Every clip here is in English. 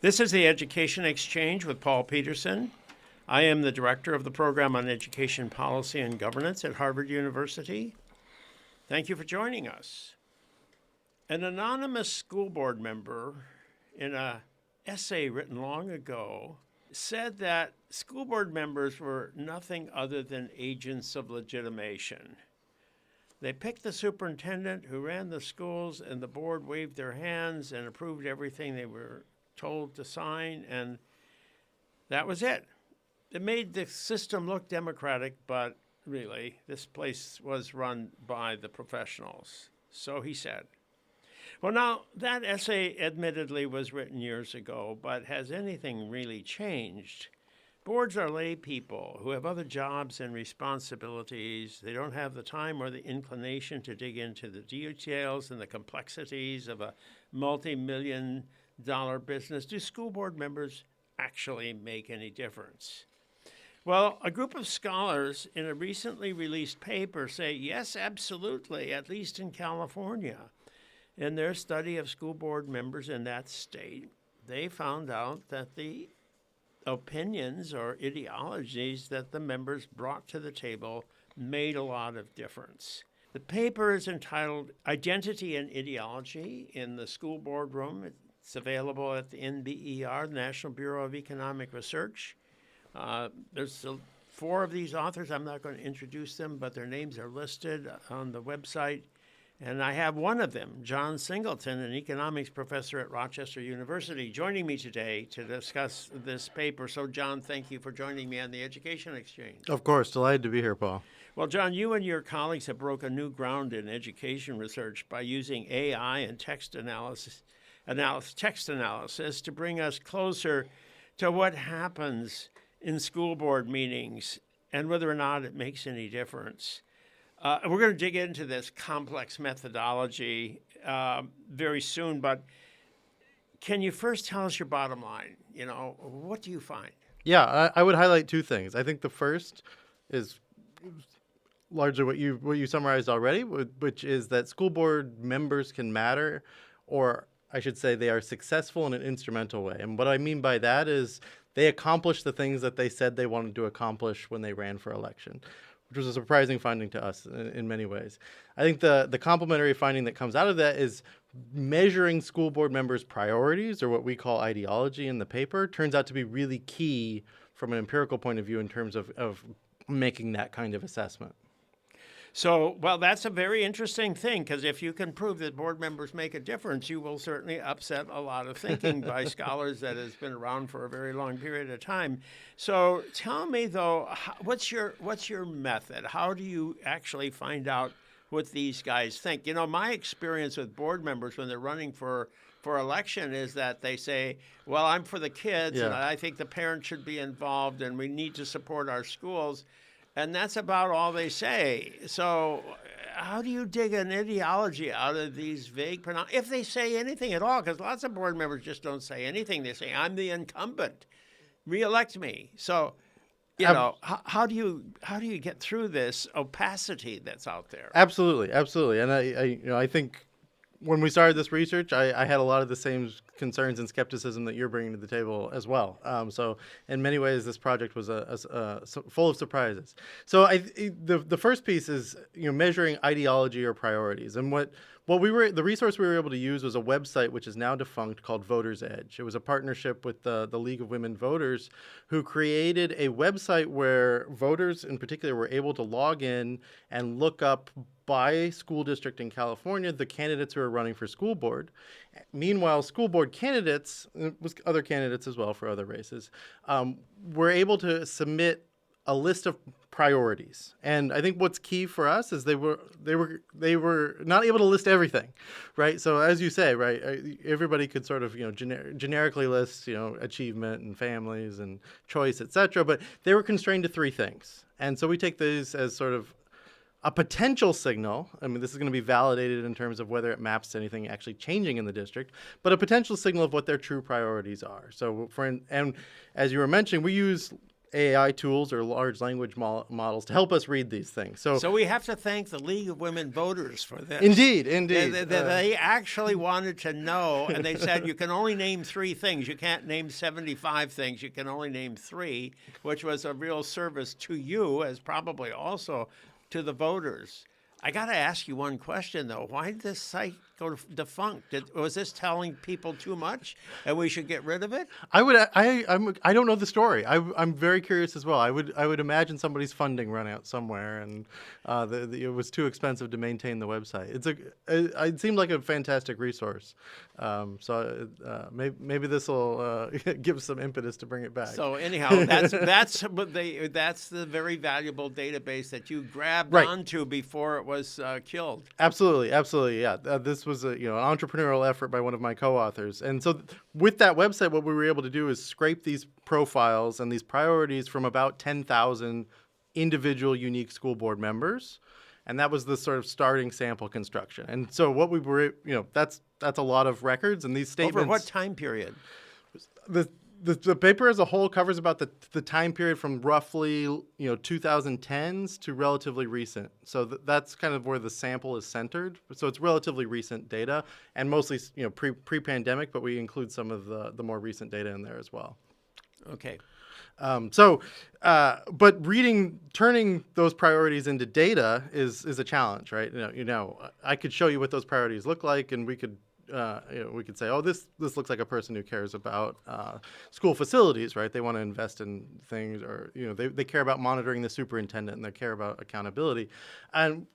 This is the Education Exchange with Paul Peterson. I am the director of the program on education policy and governance at Harvard University. Thank you for joining us. An anonymous school board member in an essay written long ago said that school board members were nothing other than agents of legitimation. They picked the superintendent who ran the schools, and the board waved their hands and approved everything they were told to sign, and that was it. It made the system look democratic, but really, this place was run by the professionals. So he said. Well, now, that essay admittedly was written years ago, but has anything really changed? Boards are lay people who have other jobs and responsibilities. They don't have the time or the inclination to dig into the details and the complexities of a multi-million-dollar business. Do school board members actually make any difference? Well, a group of scholars in a recently released paper say, yes, absolutely, at least in California. In their study of school board members in that state, they found out that the opinions or ideologies that the members brought to the table made a lot of difference. The paper is entitled Identity and Ideology in the School Boardroom. It's available at the NBER, National Bureau of Economic Research. There's 4 of these authors. I'm not going to introduce them, but their names are listed on the website. And I have one of them, John Singleton, an economics professor at Rochester University, joining me today to discuss this paper. So, John, thank you for joining me on the Education Exchange. Of course, delighted to be here, Paul. Well, John, you and your colleagues have broken new ground in education research by using AI and text analysis to bring us closer to what happens in school board meetings and whether or not it makes any difference. We're going to dig into this complex methodology very soon, but can you first tell us your bottom line? You know, what do you find? Yeah, I would highlight 2 things. I think the first is largely what you summarized already, which is that school board members can matter, or I should say they are successful in an instrumental way. And what I mean by that is they accomplish the things that they said they wanted to accomplish when they ran for election, which was a surprising finding to us in many ways. I think the complementary finding that comes out of that is measuring school board members' priorities, or what we call ideology in the paper, turns out to be really key from an empirical point of view in terms of making that kind of assessment. So, well, that's a very interesting thing, because if you can prove that board members make a difference, you will certainly upset a lot of thinking by scholars that has been around for a very long period of time. So tell me, though, what's your method? How do you actually find out what these guys think? You know, my experience with board members when they're running for election is that they say, well, I'm for the kids, and I think the parents should be involved, and we need to support our schools. And that's about all they say. So how do you dig an ideology out of these vague if they say anything at all? Because lots of board members just don't say anything. They say, I'm the incumbent. Re-elect me. So, you know, how do you get through this opacity that's out there? Absolutely. And I think when we started this research, I had a lot of the same concerns and skepticism that you're bringing to the table as well. So in many ways, this project was full of surprises. So the first piece is measuring ideology or priorities, and the resource we were able to use was a website which is now defunct called Voters Edge. It was a partnership with the League of Women Voters, who created a website where voters in particular were able to log in and look up by school district in California the candidates who are running for school board. Meanwhile, school board candidates, with other candidates as well for other races, were able to submit a list of priorities. And I think what's key for us is they were not able to list everything, right? So as you say, right, everybody could sort of generically list achievement and families and choice, etc. But they were constrained to 3 things. And so we take these as sort of a potential signal. I mean, this is going to be validated in terms of whether it maps to anything actually changing in the district, but a potential signal of what their true priorities are. So and as you were mentioning, we use AI tools or large language models to help us read these things. So we have to thank the League of Women Voters for this. Indeed. They actually wanted to know, and they said you can only name 3 things. You can't name 75 things. You can only name 3, which was a real service to you as probably also to the voters. I got to ask you one question, though. Why did this site go defunct? Was this telling people too much and we should get rid of it? I don't know the story. I'm very curious as well. I would imagine somebody's funding run out somewhere, and it was too expensive to maintain the website. It seemed like a fantastic resource. Maybe this will give some impetus to bring it back. So anyhow, that's the very valuable database that you grabbed onto before it was killed. Absolutely, yeah. This was an entrepreneurial effort by one of my co-authors, and so with that website, what we were able to do is scrape these profiles and these priorities from about 10,000 individual unique school board members, and that was the sort of starting sample construction. And so what we were, that's a lot of records, and these statements. Over what time period? The paper as a whole covers about the time period from roughly 2010s to relatively recent. So that's kind of where the sample is centered. So it's relatively recent data, and mostly pre-pandemic, but we include some of the more recent data in there as well. Okay. But turning those priorities into data is a challenge, right? I could show you what those priorities look like, and we could say, oh, this looks like a person who cares about school facilities, right? They want to invest in things, or they care about monitoring the superintendent, and they care about accountability, and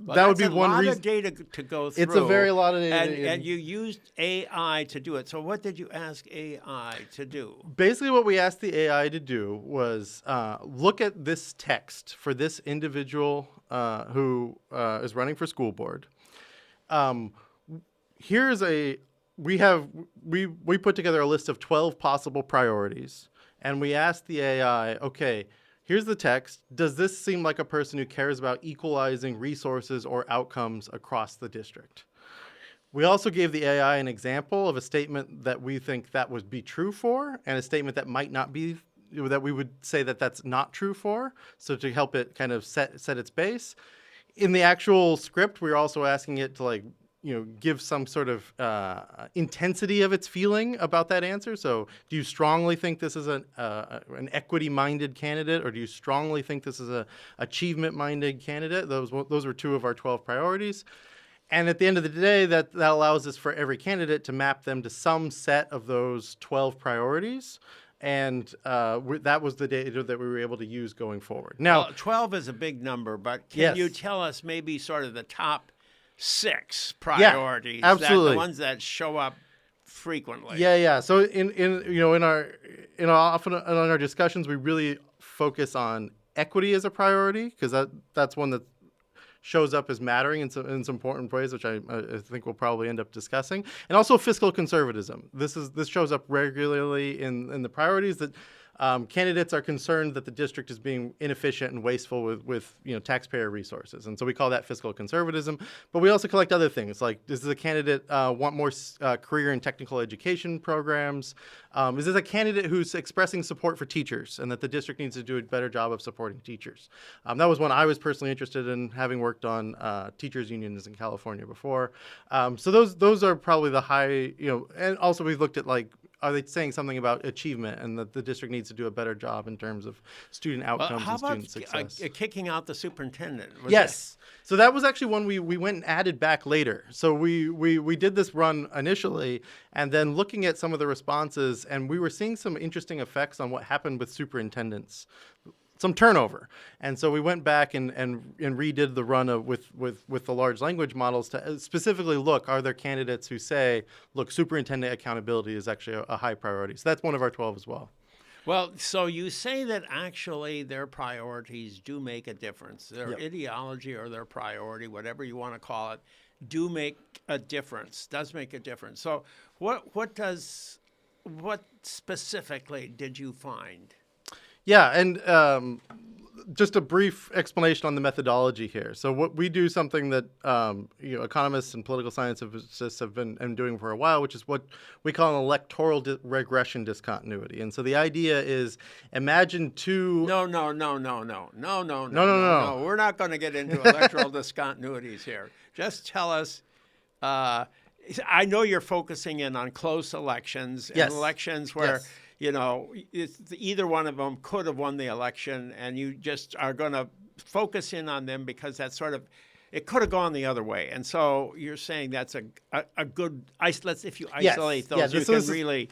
that would be one reason. It's a lot of data to go through. It's a very lot of data, and you used AI to do it. So what did you ask AI to do? Basically, what we asked the AI to do was look at this text for this individual who is running for school board. We put together a list of 12 possible priorities, and we asked the AI, okay, here's the text. Does this seem like a person who cares about equalizing resources or outcomes across the district? We also gave the AI an example of a statement that we think that would be true for, and a statement that might not be, that we would say that that's not true for, so to help it kind of set its base. In the actual script, we were also asking it to give some sort of intensity of its feeling about that answer. So do you strongly think this is an equity-minded candidate, or do you strongly think this is an achievement-minded candidate? Those were 2 of our 12 priorities. And at the end of the day, that allows us for every candidate to map them to some set of those 12 priorities. And that was the data that we were able to use going forward. Now, 12 is a big number, but can yes. you tell us maybe sort of the top 6 priorities? Yeah, absolutely. The ones that show up frequently. Yeah. So in our discussions, we really focus on equity as a priority, because that's one that shows up as mattering in some important ways, which I think we'll probably end up discussing, and also fiscal conservatism. This shows up regularly in the priorities that. Candidates are concerned that the district is being inefficient and wasteful with taxpayer resources, and so we call that fiscal conservatism. But we also collect other things, like, does the candidate want more career and technical education programs? Is this a candidate who's expressing support for teachers, and that the district needs to do a better job of supporting teachers? That was one I was personally interested in, having worked on teachers unions in California before. So those are probably the high, and also we've looked at, are they saying something about achievement, and that the district needs to do a better job in terms of student outcomes and student success? How about kicking out the superintendent? Yes. So that was actually one we went and added back later. So we did this run initially, and then looking at some of the responses, and we were seeing some interesting effects on what happened with superintendents. Some turnover. And so we went back and redid the run with the large language models to specifically look, are there candidates who say, look, superintendent accountability is actually a high priority? So that's one of our 12 as well. Well, so you say that actually their priorities do make a difference. Their ideology or their priority, whatever you want to call it, do make a difference, does make a difference. So what specifically did you find? Yeah, and just a brief explanation on the methodology here. So what we do, something that economists and political scientists have been doing for a while, which is what we call an electoral regression discontinuity. And so the idea is, imagine two. No. We're not going to get into electoral discontinuities here. Just tell us. I know you're focusing in on close elections and Yes. elections where. Yes. Either one of them could have won the election, and you just are going to focus in on them because that's it could have gone the other way. And so you're saying that's a good, if you isolate those, you can really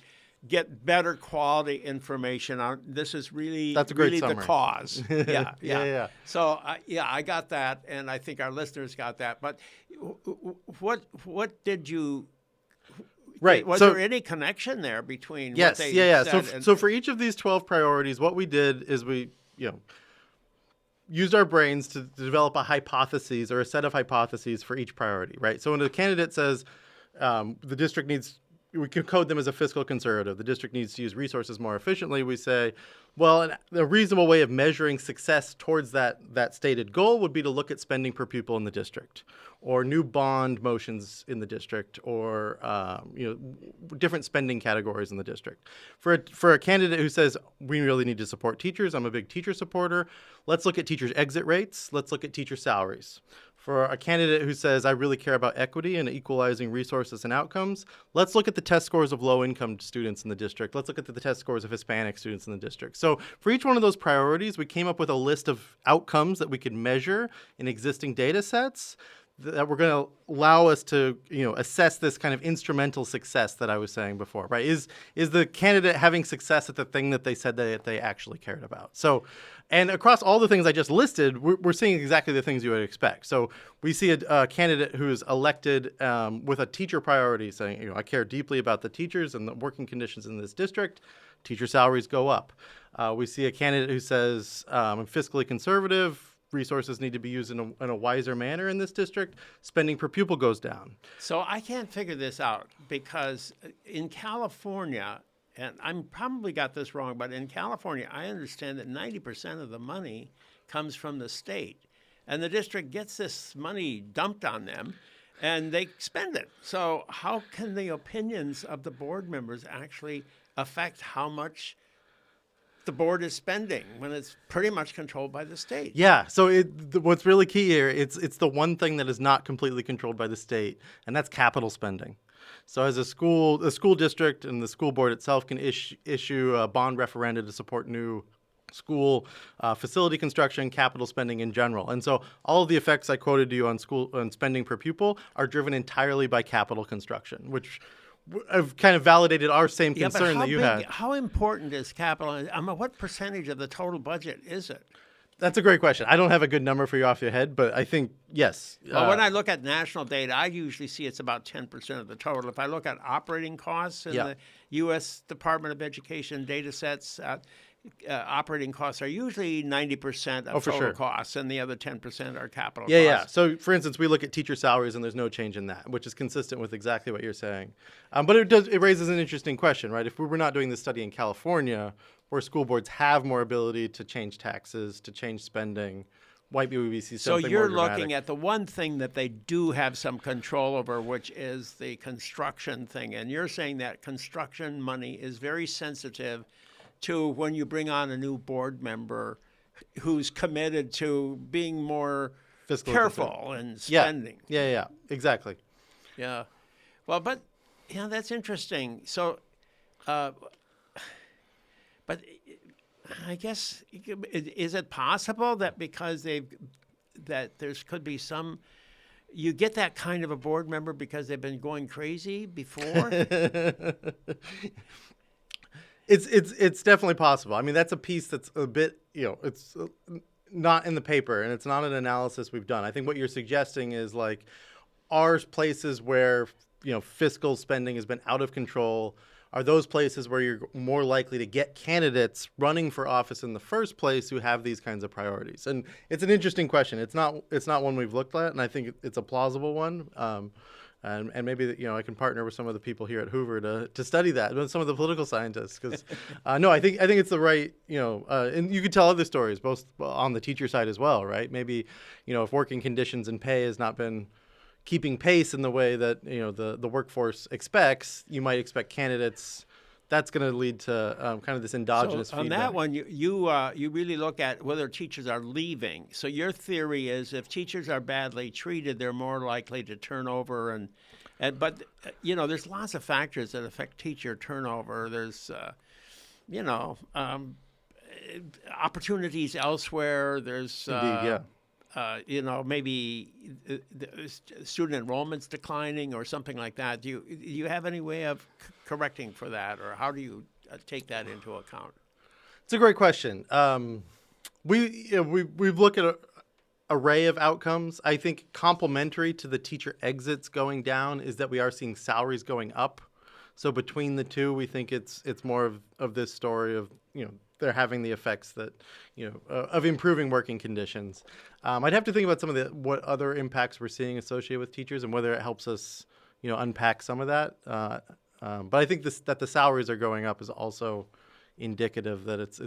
get better quality information on. This is really, that's a great really summary. The cause. Yeah. Yeah. So, I got that, and I think our listeners got that. But what did you... Right. Was there any connection there between yes, what they said? So for each of these 12 priorities, what we did is we, used our brains to develop a hypothesis or a set of hypotheses for each priority, right? So when a candidate says the district needs, we can code them as a fiscal conservative, the district needs to use resources more efficiently, we say, well, a reasonable way of measuring success towards that stated goal would be to look at spending per pupil in the district, or new bond motions in the district, or different spending categories in the district. For a candidate who says we really need to support teachers, I'm a big teacher supporter, let's look at teachers' exit rates, let's look at teacher salaries. For a candidate who says I really care about equity and equalizing resources and outcomes, let's look at the test scores of low-income students in the district. Let's look at the test scores of Hispanic students in the district. So for each one of those priorities, we came up with a list of outcomes that we could measure in existing data sets that were going to allow us to, assess this kind of instrumental success that I was saying before, right? Is the candidate having success at the thing that they said that they actually cared about? So, and across all the things I just listed, we're seeing exactly the things you would expect. So we see a candidate who is elected with a teacher priority saying, I care deeply about the teachers and the working conditions in this district. Teacher salaries go up. We see a candidate who says, I'm fiscally conservative. Resources need to be used in a wiser manner in this district. Spending per pupil goes down. So I can't figure this out because in California, and I'm probably got this wrong, but in California, I understand that 90% of the money comes from the state. And the district gets this money dumped on them, and they spend it. So how can the opinions of the board members actually affect how much the board is spending when it's pretty much controlled by the state? Yeah. So what's really key here, it's the one thing that is not completely controlled by the state, and that's capital spending. So as the school district and the school board itself can issue a bond referenda to support new school facility construction, capital spending in general. And so all of the effects I quoted to you on spending per pupil are driven entirely by capital construction, which have kind of validated our same concern that you had. How important is capital? What percentage of the total budget is it? That's a great question. I don't have a good number for you off your head, but I think, yes. Well, when I look at national data, I usually see it's about 10% of the total. If I look at operating costs in the U.S. Department of Education data sets, operating costs are usually 90% of total costs, and the other 10% are capital costs. Yeah. So, for instance, we look at teacher salaries, and there's no change in that, which is consistent with exactly what you're saying. But it raises an interesting question, right? If we were not doing this study in California, where school boards have more ability to change taxes, to change spending, might we see something more dramatic? So you're looking at the one thing that they do have some control over, which is the construction thing. And you're saying that construction money is very sensitive to when you bring on a new board member who's committed to being more fiscally careful in spending. Yeah, exactly. Yeah. Well, but, that's interesting. So, but I guess, is it possible that because that could be some, you get that kind of a board member because they've been going crazy before? It's definitely possible. I mean, that's a piece that's a bit, it's not in the paper, and it's not an analysis we've done. I think what you're suggesting is like, are places where, fiscal spending has been out of control, are those places where you're more likely to get candidates running for office in the first place who have these kinds of priorities? And it's an interesting question. It's not one we've looked at, and I think it's a plausible one. And maybe I can partner with some of the people here at Hoover to study that, with some of the political scientists, because no, I think it's the right, and you could tell other stories both on the teacher side as well, right? Maybe if working conditions and pay has not been keeping pace in the way that the workforce expects, you might expect candidates. That's going to lead to kind of this endogenous on feedback. that one, you really look at whether teachers are leaving. So your theory is if teachers are badly treated, they're more likely to turn over. But there's lots of factors that affect teacher turnover. There's opportunities elsewhere. There's Indeed, yeah. Maybe student enrollment's declining or something like that. Do you have any way of correcting for that, or how do you take that into account? It's a great question. We've looked at an array of outcomes. I think complementary to the teacher exits going down is that we are seeing salaries going up. So between the two, we think it's more of this story of they're having the effects that of improving working conditions. I'd have to think about some of what other impacts we're seeing associated with teachers and whether it helps us unpack some of that. But I think that the salaries are going up is also indicative that it's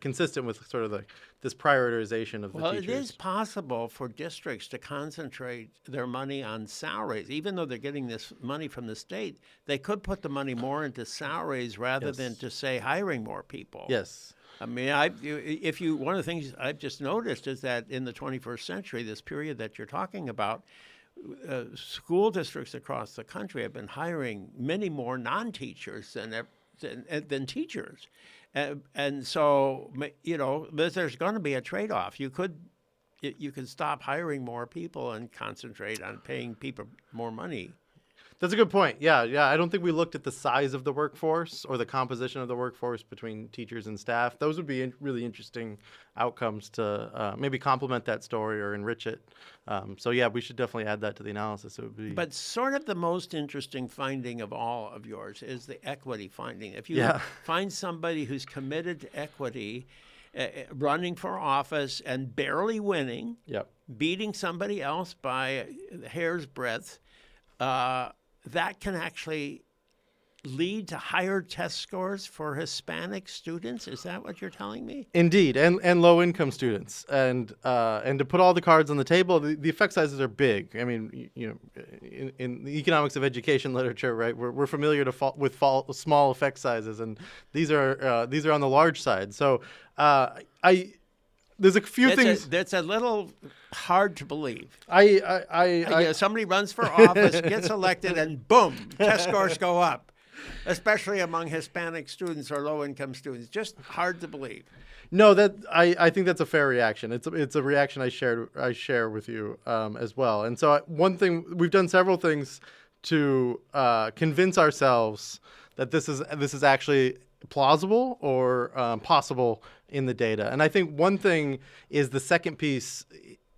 consistent with sort of this prioritization of the teachers. Well, it is possible for districts to concentrate their money on salaries. Even though they're getting this money from the state, they could put the money more into salaries rather than to, say, hiring more people. Yes. I mean, one of the things I've just noticed is that in the 21st century, this period that you're talking about, school districts across the country have been hiring many more non-teachers than teachers. And so, there's going to be a trade-off. You could stop hiring more people and concentrate on paying people more money. That's a good point. Yeah. I don't think we looked at the size of the workforce or the composition of the workforce between teachers and staff. Those would be really interesting outcomes to maybe complement that story or enrich it. So yeah, we should definitely add that to the analysis. It would be. But sort of the most interesting finding of all of yours is the equity finding. If you find somebody who's committed to equity, running for office and barely winning, beating somebody else by a hair's breadth, that can actually lead to higher test scores for Hispanic students. Is that what you're telling me? Indeed, and low-income students. And to put all the cards on the table, the effect sizes are big. I mean, in the economics of education literature, right, we're familiar with small effect sizes, and these are on the large side. So there's a few things that's a little hard to believe. Somebody runs for office, gets elected, and boom, test scores go up, especially among Hispanic students or low-income students. Just hard to believe. No, I think that's a fair reaction. It's a reaction I share with you as well. And so one thing, we've done several things to convince ourselves that this is actually plausible or possible in the data. And I think one thing is the second piece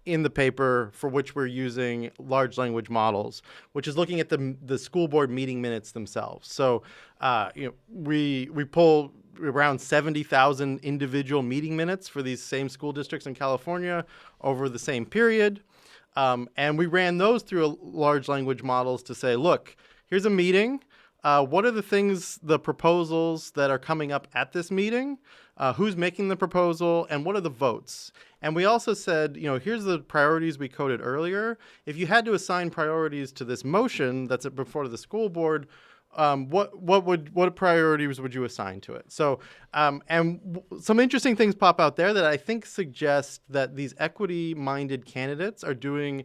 in the paper for which we're using large language models, which is looking at the school board meeting minutes themselves. So we pull around 70,000 individual meeting minutes for these same school districts in California over the same period. And we ran those through large language models to say, look, here's a meeting. What are the proposals that are coming up at this meeting? Who's making the proposal? And what are the votes? And we also said, here's the priorities we coded earlier. If you had to assign priorities to this motion that's before the school board, what priorities would you assign to it? So, some interesting things pop out there that I think suggest that these equity-minded candidates are doing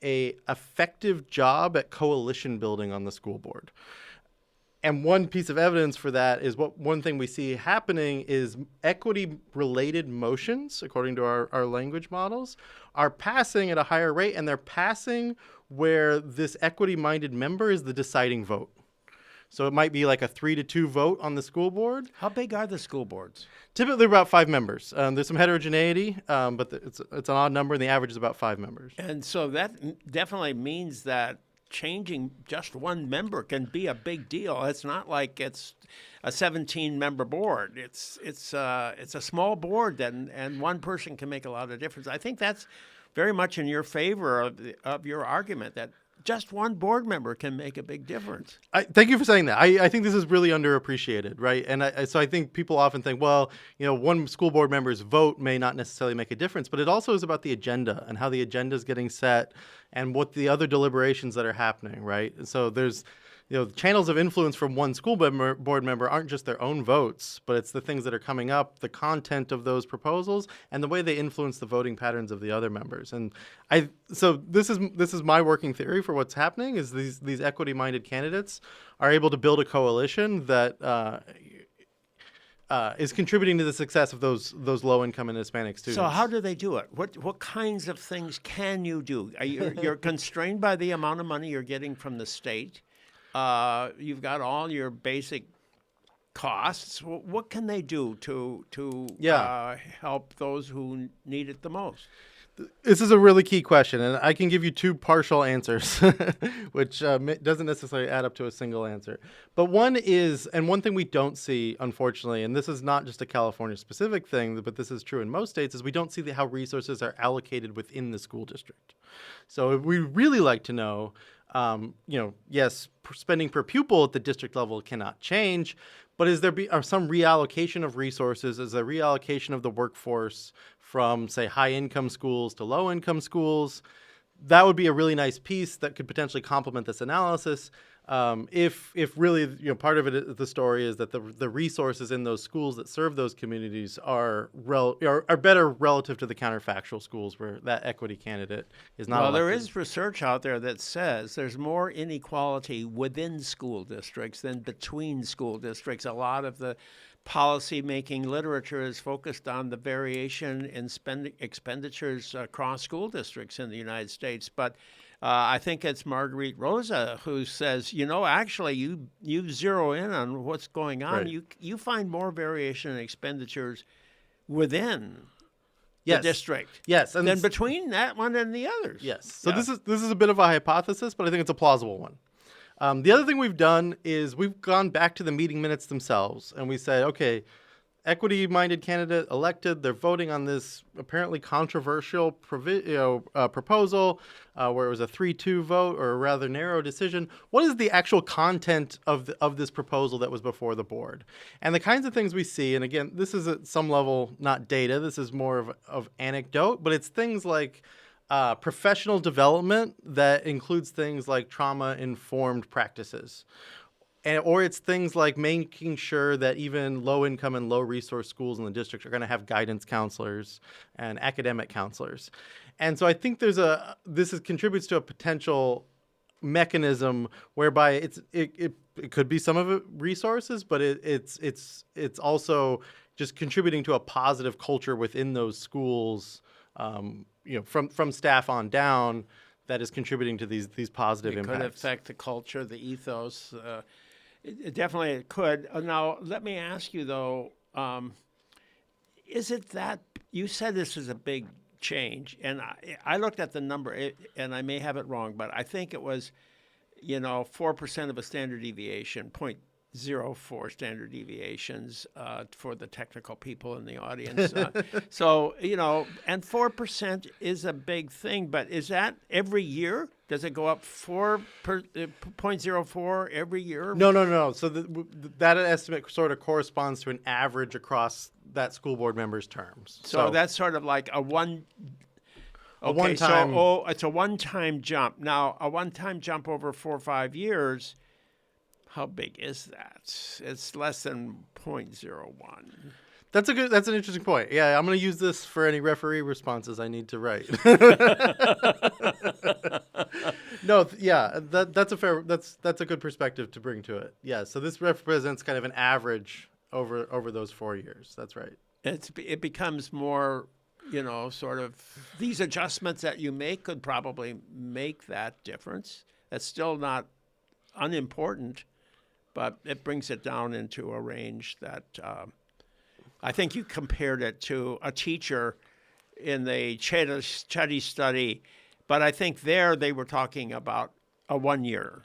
an effective job at coalition building on the school board. And one piece of evidence for that is one thing we see happening is equity-related motions, according to our language models, are passing at a higher rate, and they're passing where this equity-minded member is the deciding vote. So it might be like a 3-2 vote on the school board. How big are the school boards? Typically about 5 members. There's some heterogeneity, but it's an odd number, and the average is about 5 members. And so that definitely means that changing just one member can be a big deal. It's not like it's a 17-member board. It's a small board, and one person can make a lot of difference. I think that's very much in your favor of your argument that just one board member can make a big difference. Thank you for saying that. I think this is really underappreciated, right? And so I think people often think, well, one school board member's vote may not necessarily make a difference, but it also is about the agenda and how the agenda is getting set and what the other deliberations that are happening, right? And so there's, the channels of influence from one school board member aren't just their own votes, but it's the things that are coming up, the content of those proposals, and the way they influence the voting patterns of the other members. And so this is my working theory for what's happening is these equity-minded candidates are able to build a coalition that is contributing to the success of those low-income and Hispanic students. So how do they do it? What kinds of things can you do? You're constrained by the amount of money you're getting from the state. You've got all your basic costs. What can they do to help those who need it the most? This is a really key question, and I can give you two partial answers, which doesn't necessarily add up to a single answer. But one thing we don't see, unfortunately, and this is not just a California-specific thing, but this is true in most states, is we don't see how resources are allocated within the school district. So we really like to know, yes, spending per pupil at the district level cannot change, but are some reallocation of resources? Is there reallocation of the workforce from, say, high-income schools to low-income schools? That would be a really nice piece that could potentially complement this analysis. If really, part of it, the story is that the resources in those schools that serve those communities are better relative to the counterfactual schools where that equity candidate is not. Well, there is research out there that says there's more inequality within school districts than between school districts. A lot of the policy-making literature is focused on the variation in expenditures across school districts in the United States, but I think it's Marguerite Rosa who says, actually, you zero in on what's going on. Right. You find more variation in expenditures within the district, than between that one and the others. Yes. So this is a bit of a hypothesis, but I think it's a plausible one. The other thing we've done is we've gone back to the meeting minutes themselves, and we said, okay, equity-minded candidate elected. They're voting on this apparently controversial proposal where it was a 3-2 vote or a rather narrow decision. What is the actual content of this proposal that was before the board? And the kinds of things we see, and again, this is at some level not data. This is more of anecdote, but it's things like professional development that includes things like trauma-informed practices. Or it's things like making sure that even low-income and low-resource schools in the district are going to have guidance counselors and academic counselors. And so I think this contributes to a potential mechanism whereby it could be some of it resources, but it's also just contributing to a positive culture within those schools, from staff on down, that is contributing to these positive impacts. It could affect the culture, the ethos. It definitely could. Now, let me ask you, though, is it that you said this is a big change, and I looked at the number, and I may have it wrong, but I think it was, 4% of a standard deviation, 0.04 standard deviations for the technical people in the audience. So, and 4% is a big thing, but is that every year? Does it go up 0.04 every year? No. So that estimate sort of corresponds to an average across that school board member's terms. So that's sort of like a one. A one-time. So it's a one-time jump. Now, a one-time jump over 4 or 5 years. How big is that? It's less than 0.01. That's an interesting point. Yeah, I'm going to use this for any referee responses I need to write. That's a good perspective to bring to it. Yeah, so this represents kind of an average over those 4 years. That's right. It becomes more, sort of these adjustments that you make could probably make that difference. That's still not unimportant, but it brings it down into a range that I think you compared it to a teacher in the Chetty study, but I think there they were talking about a 1 year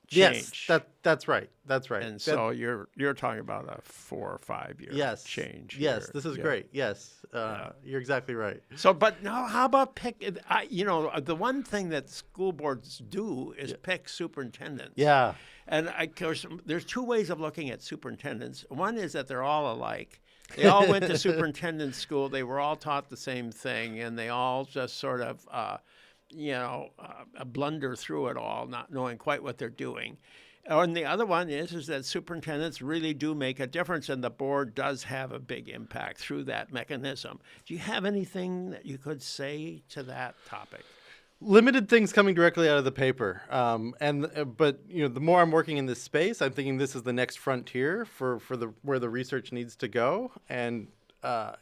Yes, change. that's right. That's right. And so you're talking about a 4 or 5 year change. Yes, here. this is Yeah. great. Yes, you're exactly right. So, but now, how about the one thing that school boards do is pick superintendents. Yeah. And of course, there's two ways of looking at superintendents. One is that they're all alike. They all went to superintendent school. They were all taught the same thing, and they all just sort of, blunder through it all, not knowing quite what they're doing. And the other one is that superintendents really do make a difference, and the board does have a big impact through that mechanism. Do you have anything that you could say to that topic? Limited things coming directly out of the paper, but the more I'm working in this space, I'm thinking this is the next frontier for where the research needs to go, and I'm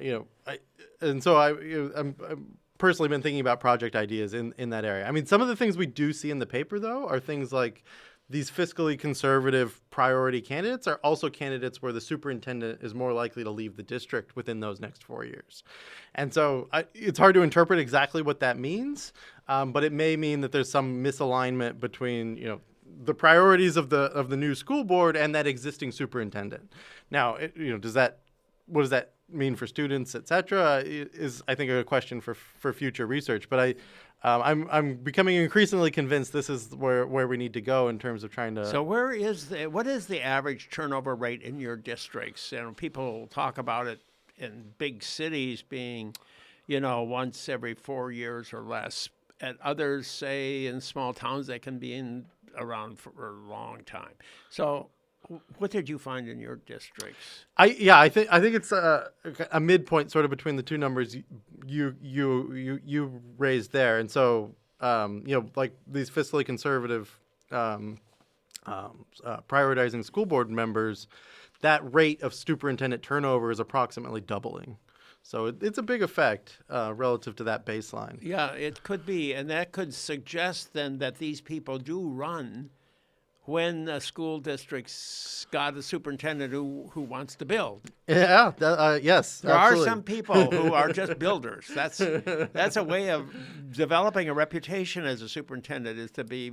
personally been thinking about project ideas in that area. I mean, some of the things we do see in the paper though are things like these fiscally conservative priority candidates are also candidates where the superintendent is more likely to leave the district within those next 4 years. And so it's hard to interpret exactly what that means, but it may mean that there's some misalignment between, the priorities of the new school board and that existing superintendent. Now, what does that mean for students, et cetera, is, I think, a question for future research. But I'm becoming increasingly convinced this is where we need to go in terms of trying to. So what is the average turnover rate in your districts? People talk about it in big cities being, once every 4 years or less. And others say in small towns they can be around for a long time. So what did you find in your districts? I think it's a midpoint sort of between the two numbers you raised there, and so like these fiscally conservative prioritizing school board members, that rate of superintendent turnover is approximately doubling. So it's a big effect relative to that baseline. Yeah, it could be, and that could suggest then that these people do run when the school district's got a superintendent who wants to build. Yeah, yes, There absolutely. are some people who are just builders. That's a way of developing a reputation as a superintendent, is to be,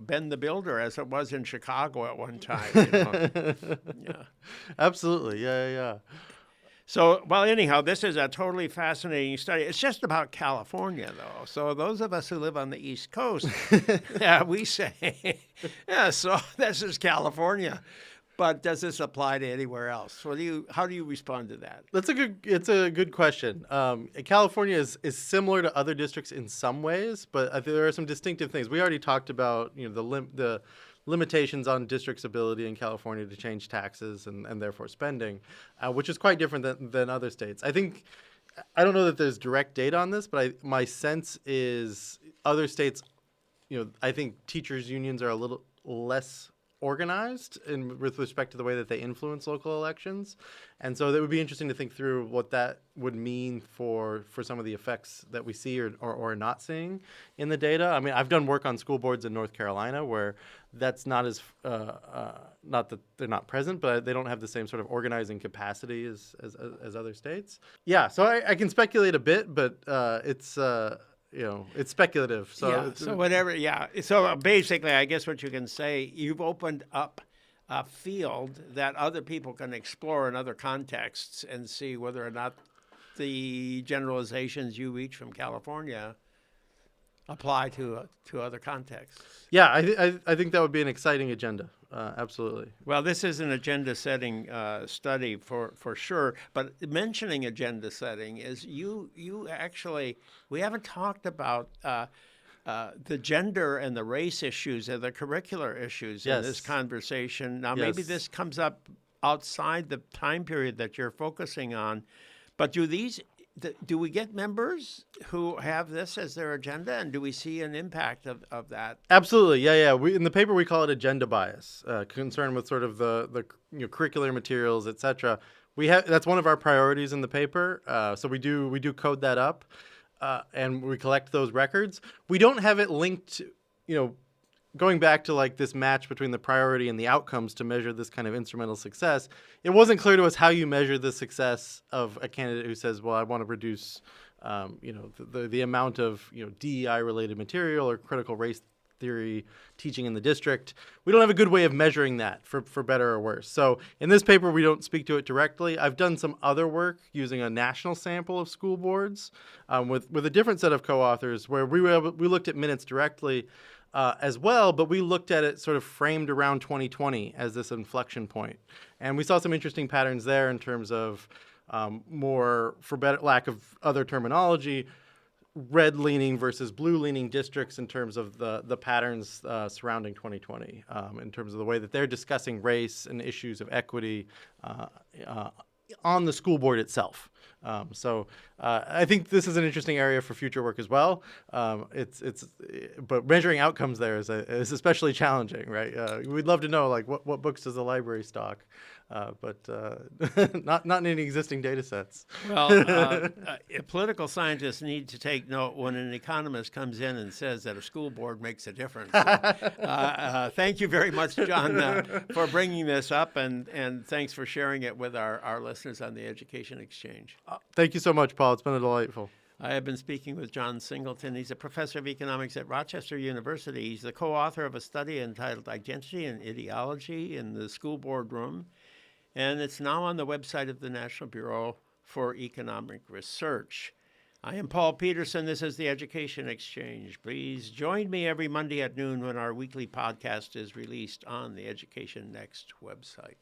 Ben the Builder, as it was in Chicago at one time. Yeah. Absolutely, yeah. So, well, anyhow, this is a totally fascinating study. It's just about California, though. So those of us who live on the East Coast, we say, so this is California. But does this apply to anywhere else? How do you respond to that? It's a good question. California is similar to other districts in some ways, but there are some distinctive things. We already talked about the limitations on districts' ability in California to change taxes and therefore spending, which is quite different than other states. I don't know that there's direct data on this, but my sense is other states, I think teachers' unions are a little less organized with respect to the way that they influence local elections. And so it would be interesting to think through what that would mean for some of the effects that we see or are not seeing in the data. I mean, I've done work on school boards in North Carolina where that's not as, not that they're not present, but they don't have the same sort of organizing capacity as other states. Yeah, so I can speculate a bit, but it's speculative. So So whatever, So basically, I guess what you can say, you've opened up a field that other people can explore in other contexts and see whether or not the generalizations you reach from California apply to other contexts. Yeah, I think that would be an exciting agenda. Absolutely. Well, this is an agenda-setting study for sure. But mentioning agenda setting is you actually, we haven't talked about the gender and the race issues and the curricular issues in this conversation. Now, maybe this comes up outside the time period that you're focusing on, but do we get members who have this as their agenda, and do we see an impact of that? Absolutely, yeah. In the paper, we call it agenda bias, concern with sort of the curricular materials, et cetera. That's one of our priorities in the paper. So we do code that up, and we collect those records. We don't have it linked to, going back to like this match between the priority and the outcomes to measure this kind of instrumental success. It wasn't clear to us how you measure the success of a candidate who says, well, I want to reduce, the amount of DEI related material or critical race theory teaching in the district. We don't have a good way of measuring that for better or worse. So in this paper, we don't speak to it directly. I've done some other work using a national sample of school boards with a different set of co-authors where we looked at minutes directly as well, but we looked at it sort of framed around 2020 as this inflection point. And we saw some interesting patterns there in terms of more, for better lack of other terminology, red-leaning versus blue-leaning districts in terms of the patterns surrounding 2020, in terms of the way that they're discussing race and issues of equity on the school board itself. So I think this is an interesting area for future work as well. But measuring outcomes there is especially challenging, right? We'd love to know, like, what books does the library stock, but not in any existing data sets. Well, political scientists need to take note when an economist comes in and says that a school board makes a difference. Thank you very much, John, for bringing this up, and thanks for sharing it with our listeners on the Education Exchange. Thank you so much, Paul. It's been delightful. I have been speaking with John Singleton. He's a professor of economics at Rochester University. He's the co-author of a study entitled Identity and Ideology in the School Boardroom, and it's now on the website of the National Bureau for Economic Research. I am Paul Peterson. This is the Education Exchange. Please join me every Monday at noon when our weekly podcast is released on the Education Next website.